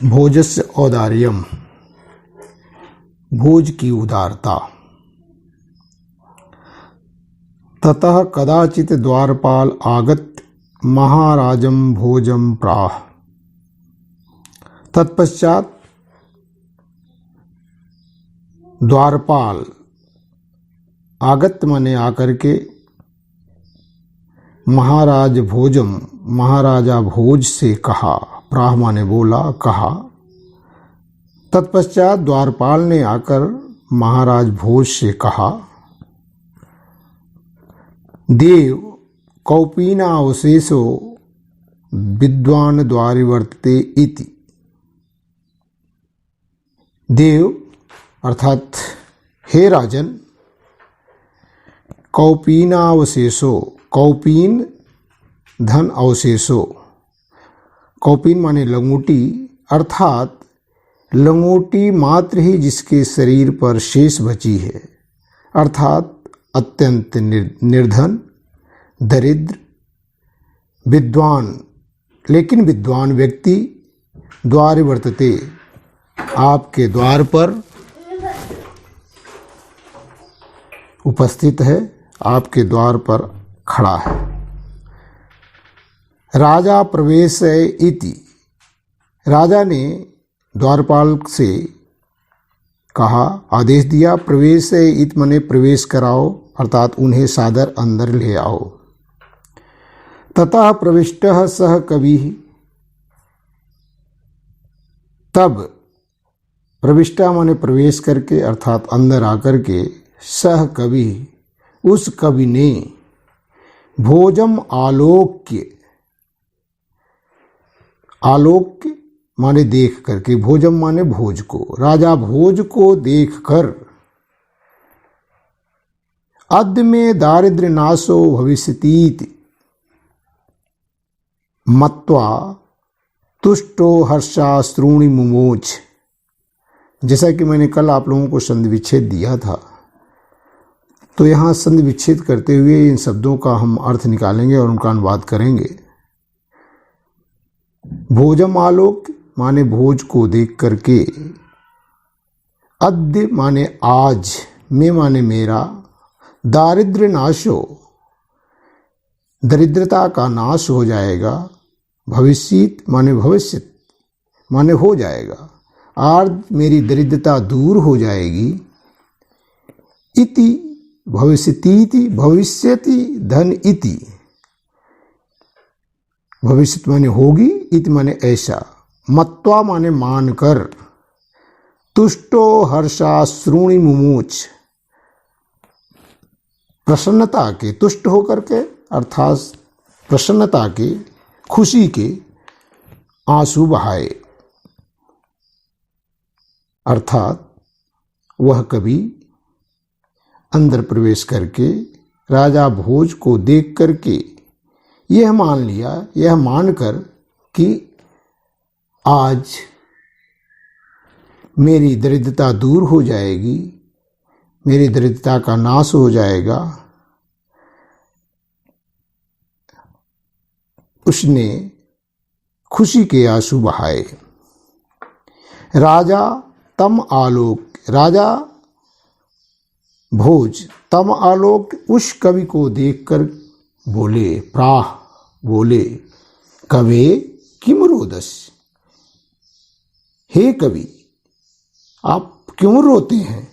भोजस्य औदार्यम, भोज की उदारता। ततः कदाचित द्वारपाल आगत महाराजम भोजम प्राह। तत्पश्चात द्वारपाल आगत माने आकर के महाराज भोजम महाराजा भोज से कहा, प्राह माने बोला, कहा। तत्पश्चात द्वारपाल ने आकर महाराज भोज से कहा, देव कौपीनावशेषो विद्वान द्वारिवर्तते इति। देव अर्थात हे राजन, कौपीनावशेषो, कौपीन धन अवशेषो, कौपीन माने लंगोटी, अर्थात लंगोटी मात्र ही जिसके शरीर पर शेष बची है, अर्थात अत्यंत निर्धन, दरिद्र, विद्वान, लेकिन विद्वान व्यक्ति द्वार वर्तते, आपके द्वार पर उपस्थित है, आपके द्वार पर खड़ा है। राजा प्रवेश इति, राजा ने द्वारपाल से कहा, आदेश दिया, प्रवेश इत मने प्रवेश कराओ, अर्थात उन्हें सादर अंदर ले आओ। ततः प्रविष्टः सह कवि, तब प्रविष्टा माने प्रवेश करके, अर्थात अंदर आकर के, सह कवि उस कवि ने, भोजम आलोक्य, आलोक्य माने देख करके, भोजम माने भोज को, राजा भोज को देख कर, अद्य में दारिद्र्य नाशो भविष्यतीति मत्वा तुष्टो हर्षाश्रूणि मुमोच। जैसा कि मैंने कल आप लोगों को संधि विच्छेद दिया था, तो यहाँ संधि विच्छेद करते हुए इन शब्दों का हम अर्थ निकालेंगे और उनका अनुवाद करेंगे। भोजम आलोक माने भोज को देख करके, अद्य माने आज, में माने मेरा, दारिद्र्य नाशो, दरिद्रता का नाश हो जाएगा, भविष्यत माने भविष्य माने हो जाएगा, आज मेरी दरिद्रता दूर हो जाएगी, इति भविष्यतीति, भविष्यति धन इति, भविष्य माने होगी, इति माने ऐसा, मत्वा माने मानकर, तुष्टो हर्षाश्रूणि मुमूच, प्रसन्नता के, तुष्ट होकर के, अर्थात प्रसन्नता के, खुशी के आंसू बहाए। अर्थात वह कवि अंदर प्रवेश करके राजा भोज को देख करके यह मान लिया, यह मानकर कि आज मेरी दरिद्रता दूर हो जाएगी, मेरी दरिद्रता का नाश हो जाएगा, उसने खुशी के आंसू बहाए। राजा तम आलोक, राजा भोज तम आलोक उस कवि को देखकर बोले, प्राह बोले, कवे किम रोदस, हे कवि आप क्यों रोते हैं,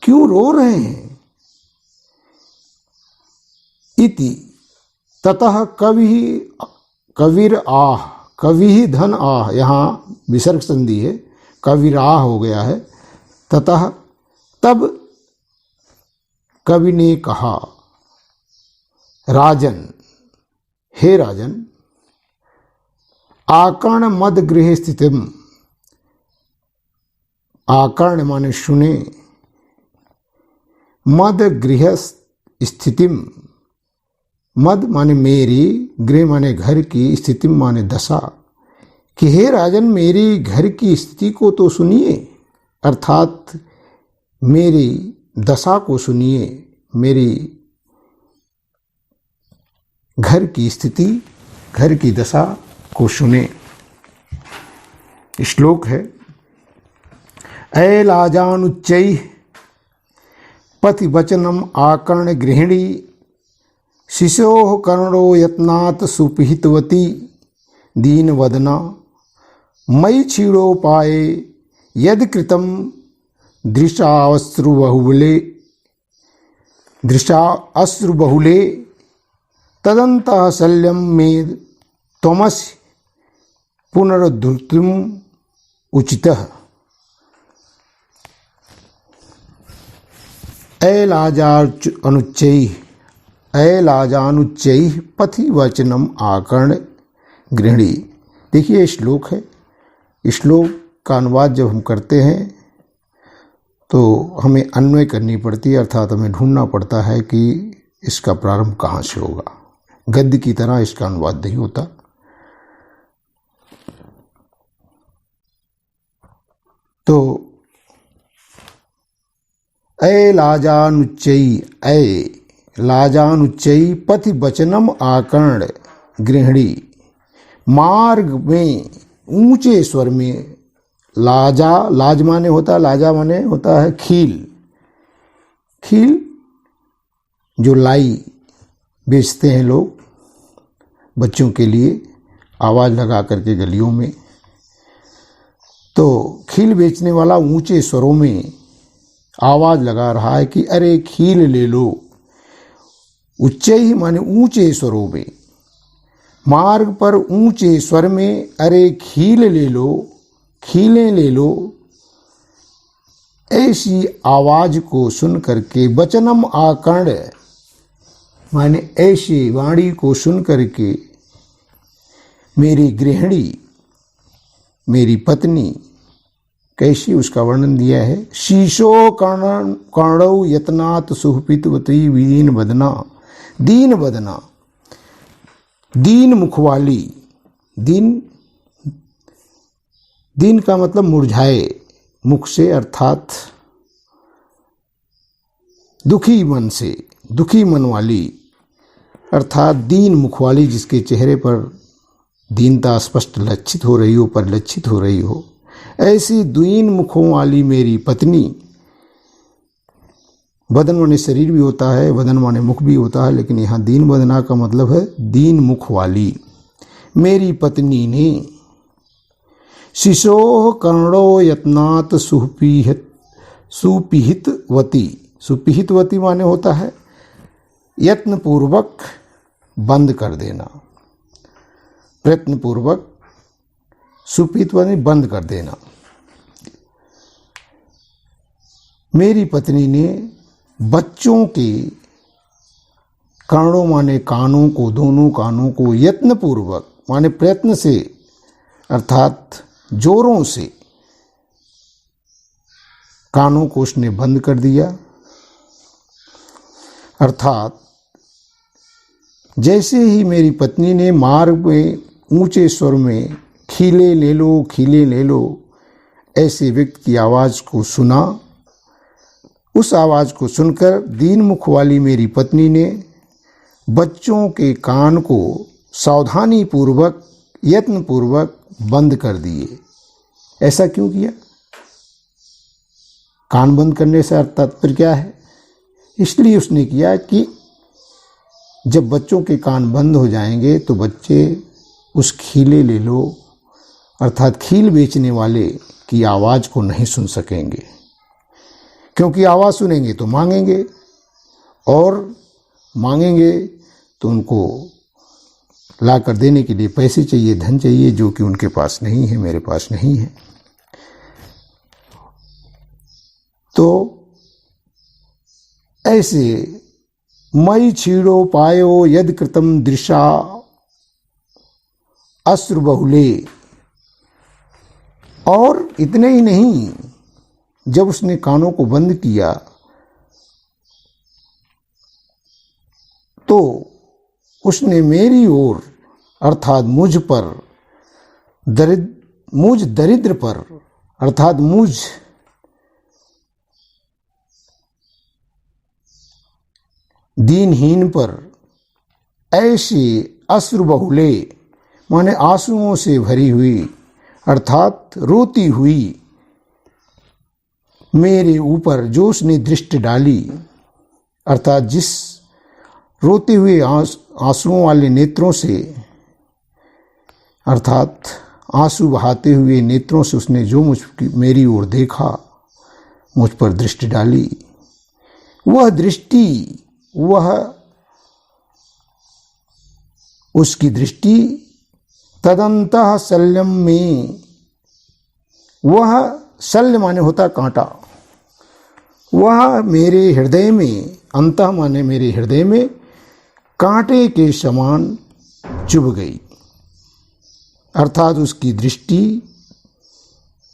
क्यों रो रहे हैं। इति ततः कविर आह, कवि ही धन आह, यहाँ विसर्ग संधि है, कविराह हो गया है। ततः तब कवि ने कहा, राजन, हे राजन, आकर्ण मद गृह स्थितिम, आकर्ण माने सुने, मद गृह स्थितिम, मद माने मेरी, गृह माने घर की, स्थिति माने दशा, कि हे राजन मेरी घर की स्थिति को तो सुनिए, अर्थात मेरी दशा को सुनिए, मेरी घर की स्थिति घर की दशा को सुने। श्लोक है, ऐलाजानुच्चैः पथि वचनम आकर्ण गृहिणी शिशोः कर्णो यत्नात् सुपिहितवती दीनवदना मयि क्षीणोपाये यद् कृतं दृशाश्रुबहुले तदन्तः शल्यं मे त्वमसि पुनरुद्धृतुम् उचितः। ऐलाजानुच्चैः पथि वचनम आकर्ण गृहिणी। देखिए श्लोक है, श्लोक का अनुवाद जब हम करते हैं तो हमें अन्वय करनी पड़ती है, अर्थात हमें ढूंढना पड़ता है कि इसका प्रारंभ कहाँ से होगा। गद्य की तरह इसका अनुवाद नहीं होता। तो लाजानुच्चैः पथि वचनम आकर्ण गृहिणी। मार्ग में ऊंचे स्वर में, लाज माने होता है खील। खील जो लाई बेचते हैं लोग बच्चों के लिए, आवाज़ लगा करके गलियों में, तो खील बेचने वाला ऊंचे स्वरों में आवाज़ लगा रहा है कि अरे खील ले लो। उच्चैः माने ऊंचे स्वरों में, मार्ग पर ऊंचे स्वर में अरे खील ले लो, खीलें ले लो। ऐसी आवाज को सुन करके वचनम आकर्ण माने ऐसी वाणी को सुन करके मेरी गृहिणी, मेरी पत्नी, कैसी उसका वर्णन दिया है। शीशो कर्णौ यत्नात् सुहपितवती दीन वदना। दीन वदना, दीन मुख वाली। दीन का मतलब मुरझाए मुख से, अर्थात दुखी मन से, दुखी मन वाली, अर्थात दीन मुख वाली, जिसके चेहरे पर दीनता स्पष्ट लक्षित हो रही हो, परिलक्षित हो रही हो। ऐसी दीन मुखों वाली मेरी पत्नी। वदन माने शरीर भी होता है, वदन माने मुख भी होता है, लेकिन यहाँ दीन वदना का मतलब है दीन मुख वाली मेरी पत्नी ने शिशोः कर्णो यत्नात् सुपिहितवती। सुपिहितवती माने होता है यत्न पूर्वक बंद कर देना, प्रयत्न पूर्वक, सुपिहितवती बंद कर देना। मेरी पत्नी ने बच्चों के कर्णों माने कानों को, दोनों कानों को, यत्न पूर्वक माने प्रयत्न से, अर्थात जोरों से कानों को उसने बंद कर दिया। अर्थात जैसे ही मेरी पत्नी ने मार्ग में ऊंचे स्वर में खीले ले लो, खीले ले लो, ऐसे व्यक्ति की आवाज़ को सुना, उस आवाज़ को सुनकर दीन मुख वाली मेरी पत्नी ने बच्चों के कान को सावधानी पूर्वक, यत्न पूर्वक बंद कर दिए। ऐसा क्यों किया? कान बंद करने से तात्पर्य क्या है? इसलिए उसने किया कि जब बच्चों के कान बंद हो जाएंगे तो बच्चे उस खीले ले लो, अर्थात खील बेचने वाले की आवाज़ को नहीं सुन सकेंगे। क्योंकि आवाज़ सुनेंगे तो मांगेंगे, और मांगेंगे तो उनको ला कर देने के लिए पैसे चाहिए, धन चाहिए, जो कि उनके पास नहीं है, मेरे पास नहीं है। तो ऐसे मयि क्षीणो पायो यद कृतम दृशा अश्रुबहुले। और इतने ही नहीं, जब उसने कानों को बंद किया तो उसने मेरी ओर, अर्थात मुझ पर, मुझ दरिद्र पर, अर्थात मुझ दीनहीन पर ऐसे अश्रुबहुले माने आंसुओं से भरी हुई अर्थात रोती हुई मेरे ऊपर जो उसने दृष्टि डाली, अर्थात जिस रोते हुए आंसुओं वाले नेत्रों से, अर्थात आंसू बहाते हुए नेत्रों से उसने जो मेरी ओर देखा, मुझ पर दृष्टि डाली, वह दृष्टि, वह उसकी दृष्टि तदंतः शल्यम में, वह शल्य माने होता कांटा, वह मेरे हृदय में, अंतः माने मेरे हृदय में कांटे के समान चुभ गई। अर्थात उसकी दृष्टि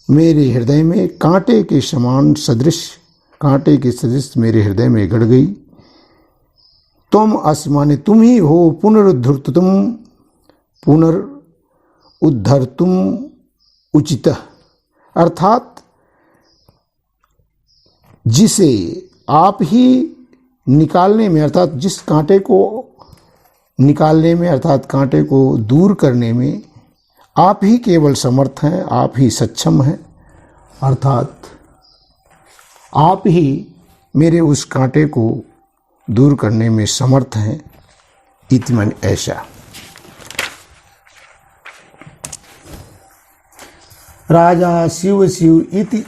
मेरे हृदय में कांटे के समान सदृश, कांटे के सदृश मेरे हृदय में गड़ गई। तुम अस माने तुम ही हो, पुनरुद्धर्तुम उचित, अर्थात जिसे आप ही निकालने में, अर्थात जिस कांटे को निकालने में, अर्थात कांटे को दूर करने में आप ही केवल समर्थ हैं, आप ही सक्षम हैं, अर्थात आप ही मेरे उस कांटे को दूर करने में समर्थ हैं। इति मन ऐसा। राजा शिव शिव इति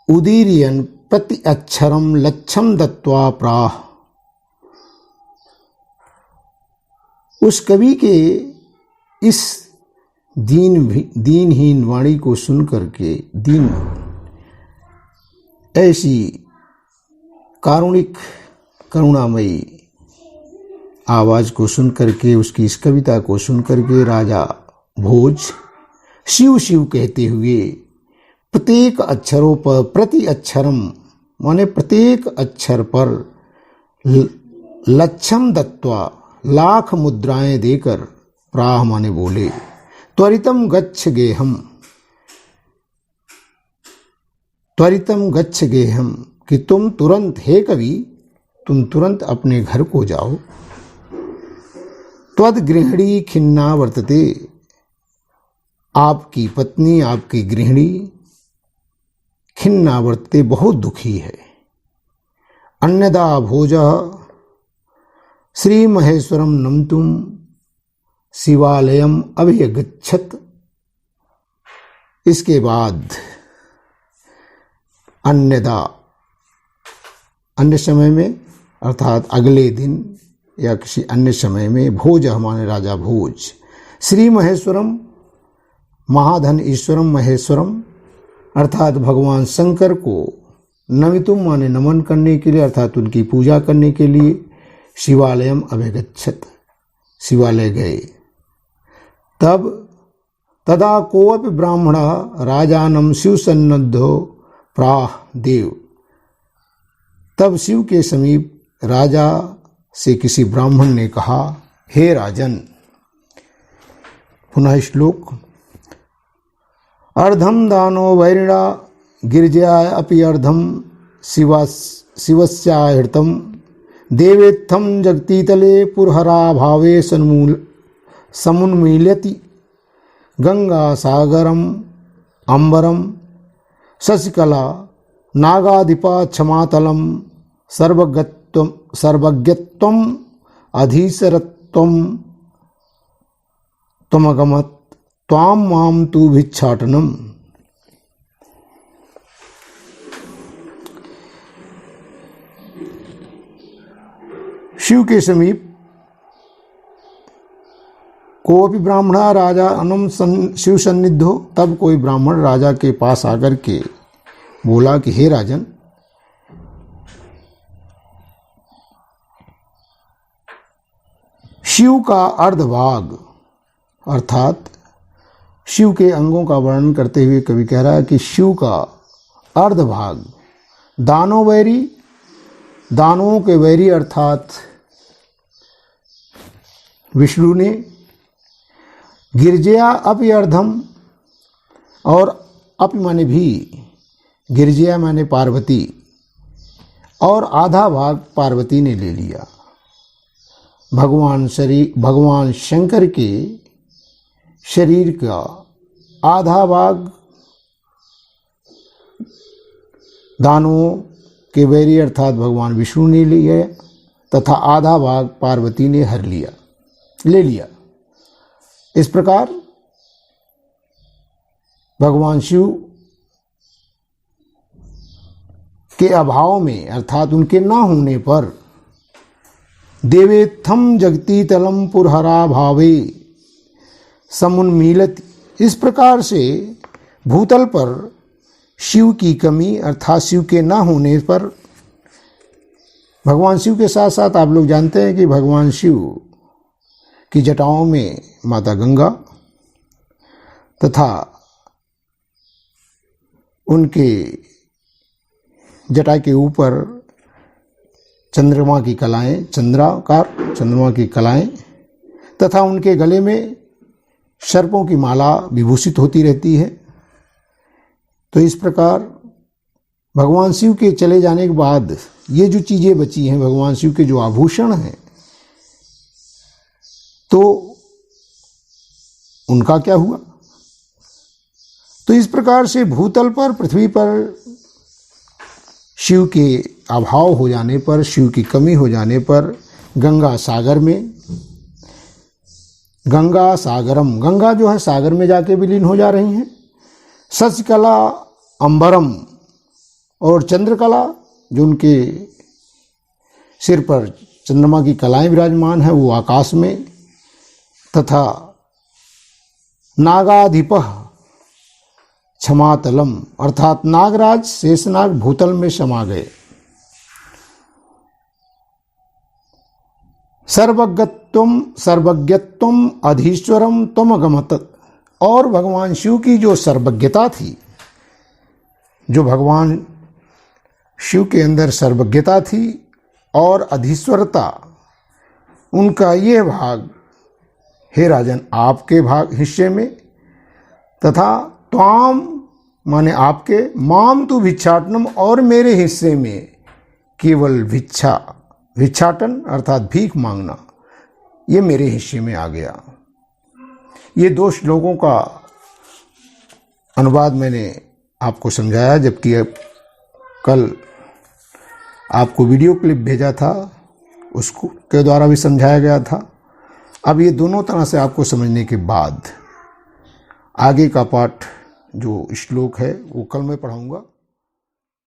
उदीरयन् प्रति अक्षरम लक्ष्यम दत्वा प्राह। उस कवि के इस दीनहीन वाणी को सुन करके, दीन ऐसी कारुणिक करुणामयी आवाज को सुन करके, उसकी इस कविता को सुन करके राजा भोज शिव शिव कहते हुए प्रत्येक अक्षरों पर, प्रति अक्षरम माने प्रत्येक अक्षर पर, लक्ष्यम दत्वा लाख मुद्राएं देकर, प्राह माने बोले, त्वरितम गच्छ गेहम, त्वरितम गच्छ गेहम, कि तुम तुरंत, हे कवि तुम तुरंत अपने घर को जाओ। त्वद गृहिणी खिन्ना वर्तते, आपकी पत्नी, आपकी गृहिणी खिन्ना वर्तते, बहुत दुखी है। अन्यदा भोजः श्री महेश्वरम नमतुम शिवालयम अभिगच्छत। इसके बाद अन्यदा, अन्य समय में अर्थात अगले दिन या किसी अन्य समय में, भोज हमारे राजा भोज, श्री महेश्वरम महाधन ईश्वरम महेश्वरम, अर्थात भगवान शंकर को नमितुम माने नमन करने के लिए, अर्थात उनकी पूजा करने के लिए शिवालयम अभिगच्छत, शिवालय गए। तब तदा कोऽपि ब्राह्मणः राजानं शिवसन्निधौ प्राह देव। तब शिव के समीप राजा से किसी ब्राह्मण ने कहा, हे राजन। पुनः श्लोक। अर्धम दानो वैरिणा गिरिजाय अपि अर्धम शिवस्याहृतम देवेत्थम जगतीतले पुरहरा भावे समुन्मील्यति गंगा सागरम अंबरम शशिकला नागाधिपा क्षमातलम सर्वज्ञत्वम अधीशरत्वम त्वमगमत् त्वाम माम तु भिक्षाटनम। शिव के समीप कोई ब्राह्मण राजा अनम शिव सन्निधो, तब कोई ब्राह्मण राजा के पास आकर के बोला कि हे राजन, शिव का अर्धभाग, अर्थात शिव के अंगों का वर्णन करते हुए कवि कह रहा है कि शिव का अर्धभाग दानों वैरी, दानवों के वैरी अर्थात विष्णु ने, गिरजया अपि अर्धम, और अपि माने भी, गिरजया माने पार्वती, और आधा भाग पार्वती ने ले लिया। भगवान शंकर के शरीर का आधा भाग दानवों के वैरी अर्थात भगवान विष्णु ने लिया तथा आधा भाग पार्वती ने ले लिया। इस प्रकार भगवान शिव के अभाव में अर्थात उनके ना होने पर देवेत्थम जगती तलम पुरहरा भावे समुन्मीलति, इस प्रकार से भूतल पर शिव की कमी अर्थात शिव के ना होने पर भगवान शिव के साथ साथ आप लोग जानते हैं कि भगवान शिव की जटाओं में माता गंगा तथा उनके जटा के ऊपर चंद्रमा की कलाएं, चंद्रमा की कलाएं तथा उनके गले में सर्पों की माला विभूषित होती रहती है। तो इस प्रकार भगवान शिव के चले जाने के बाद ये जो चीजें बची हैं, भगवान शिव के जो आभूषण हैं, तो उनका क्या हुआ? तो इस प्रकार से भूतल पर, पृथ्वी पर शिव के अभाव हो जाने पर, शिव की कमी हो जाने पर गंगा सागर में, गंगा सागरम, गंगा जो है सागर में जाके विलीन हो जा रही हैं। शशिकला अंबरम, और चंद्रकला जो उनके सिर पर चंद्रमा की कलाएं विराजमान है वो आकाश में, तथा नागाधिपः क्षमातलम अर्थात नागराज शेषनाग भूतल में समा गए। सर्वज्ञत्वम अधीश्वरम त्वम अगमत, और भगवान शिव की जो सर्वज्ञता थी, जो भगवान शिव के अंदर सर्वज्ञता थी और अधीश्वरता, उनका ये भाग हे राजन आपके भाग हिस्से में, तथा त्वाम माने आपके, माम तु भिक्षाटनम, और मेरे हिस्से में केवल भिक्षाटन अर्थात भीख मांगना, ये मेरे हिस्से में आ गया। ये 2 श्लोकों का अनुवाद मैंने आपको समझाया, जबकि कल आपको वीडियो क्लिप भेजा था, उसको के द्वारा भी समझाया गया था। अब ये दोनों तरह से आपको समझने के बाद आगे का पाठ जो श्लोक है वो कल मैं पढ़ाऊंगा।